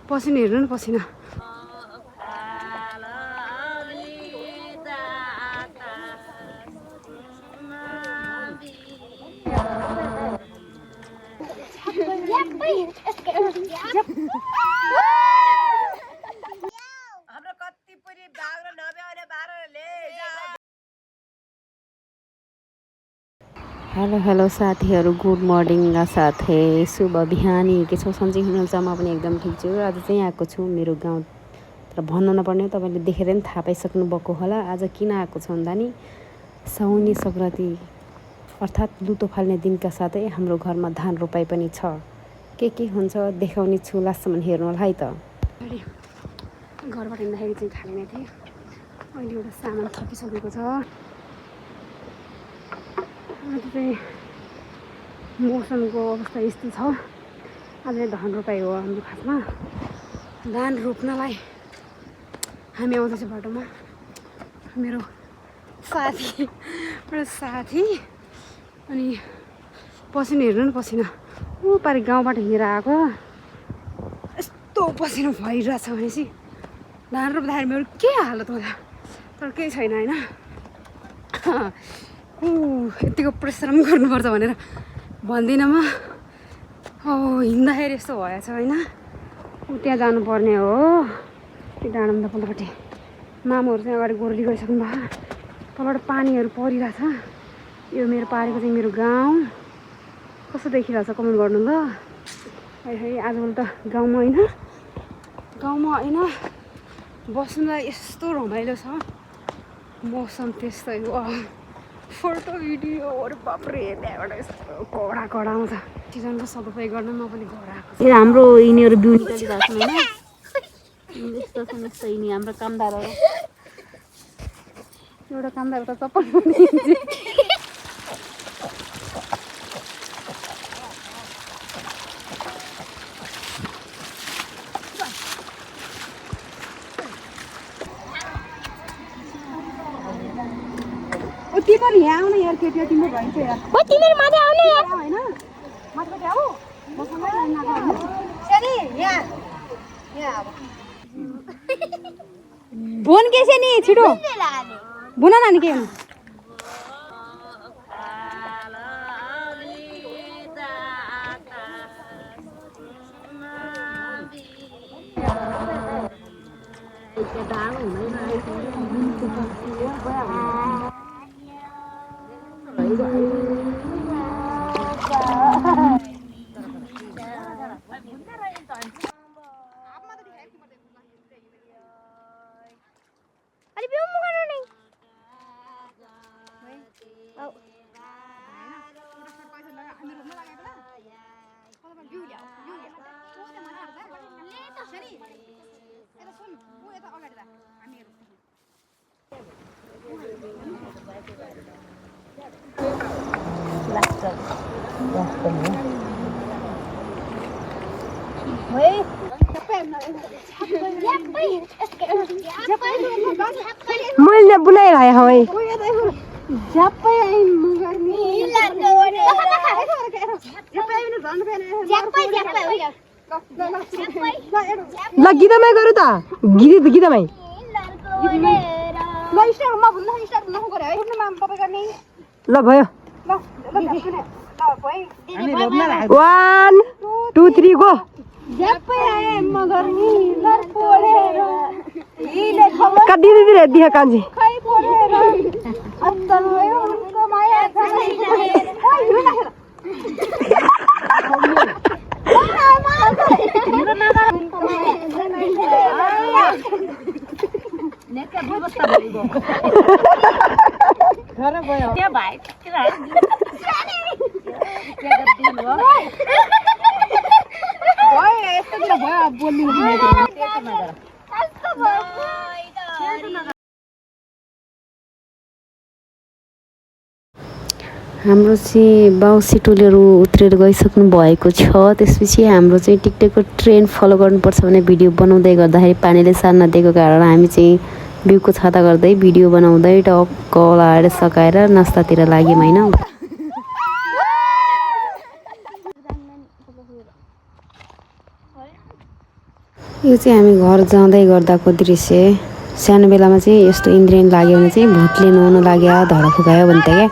पसिना हेर्नु न पसिना। हेलो साथीहरू, गुड मर्निङ साथै शुभ बिहानी। के छौ, सन्चै हुनुहुन्छ? म पनि एकदम ठिक छु। आज चाहिँ आएको छु मेरो गाउँ, तर भन्नु नपर्ने, तपाईँले देखेर नि थाहा पाइसक्नु भएको होला। आज किन आएको छु भन्दा नि साउनी सङ्क्रान्ति अर्थात् लुतो फाल्ने दिनका साथै हाम्रो घरमा धान रोपाइ पनि छ। के हुन्छ देखाउने छु, लास्टसम्म हेर्नु होला है त। घरबाट हिँड्दाखेरि चाहिँ खाली नै थिएँ, अहिले एउटा सामान थपिसकेको छ। आज चाहिँ मौसमको अवस्था यस्तो छ। आज धान रोपाइ हो हाम्रो खासमा। धान रोप्नलाई हामी आउँदैछ बाटोमा। मेरो साथी अनि पसिना हेर्नु न पसिना। ऊ पारि गाउँबाट हिँडेर आएको, यस्तो पसिना भइरहेछ भनेपछि धान रोप्दाखेरि मेरो के हालत होला, तर केही छैन होइन। यतिको परिश्रम गर्नुपर्छ भनेर भन्दिनँ म। हिँड्दाखेरि यस्तो भएछ होइन। त्यहाँ जानुपर्ने हो, त्यो डाँडामा त पल्लोपट्टि मामुहरू चाहिँ अगाडि गोर्ली गइसक्नु भयो। तलबाट पानीहरू परिरहेछ। यो मेरो पारेको चाहिँ मेरो गाउँ कस्तो देखिरहेछ कमेन्ट गर्नु ल। आजकल त गाउँमा होइन बस्नुलाई यस्तो रमाइलो छ। मौसम त्यस्तै हो। फोटो भिडियोहरू बाफ्रे त्यहाँबाट यस्तो कडा आउँछ। सिजनको सदुपयोग गर्न म पनि घर आएको। हाम्रो यिनीहरू बिउ निकालिरहेको छन् होइन। यस्तो छन् यस्तो यिनी हाम्रो कामदारहरू। एउटा कामदार त चप्पल तिमीहरू यहाँ आउनु यार, केटी तिम्रो भइन्छ यार। तिमीहरू माथि आउनु यार होइन, माथिपट्टि आऊ मसँग बोन के छ नि, छिटो बुन नानी के मैले बुनाइरहेँ है। ल गीतमै गरौँ त, गीतमै ल भयो। 1 2 3 गो। कति दिदी दिए कान्छी हाम्रो चाहिँ बाउसी टोलीहरू उत्रेर गइसक्नु भएको छ। त्यसपछि हाम्रो चाहिँ टिकटकको ट्रेन्ड फलो गर्नुपर्छ भने भिडियो बनाउँदै गर्दाखेरि पानीले सार्न दिएको कारण हामी चाहिँ बिउको छाता गर्दै भिडियो बनाउँदै टक्क लाएर सकाएर नास्तातिर लाग्यौँ होइन। यो चाहिँ हामी घर जाँदै गर्दाको दृश्य। सानो बेलामा चाहिँ यस्तो इन्द्रेणी लाग्यो भने चाहिँ भूतले नुहाउनु लाग्यो धडा फुकायो भन्थे क्या।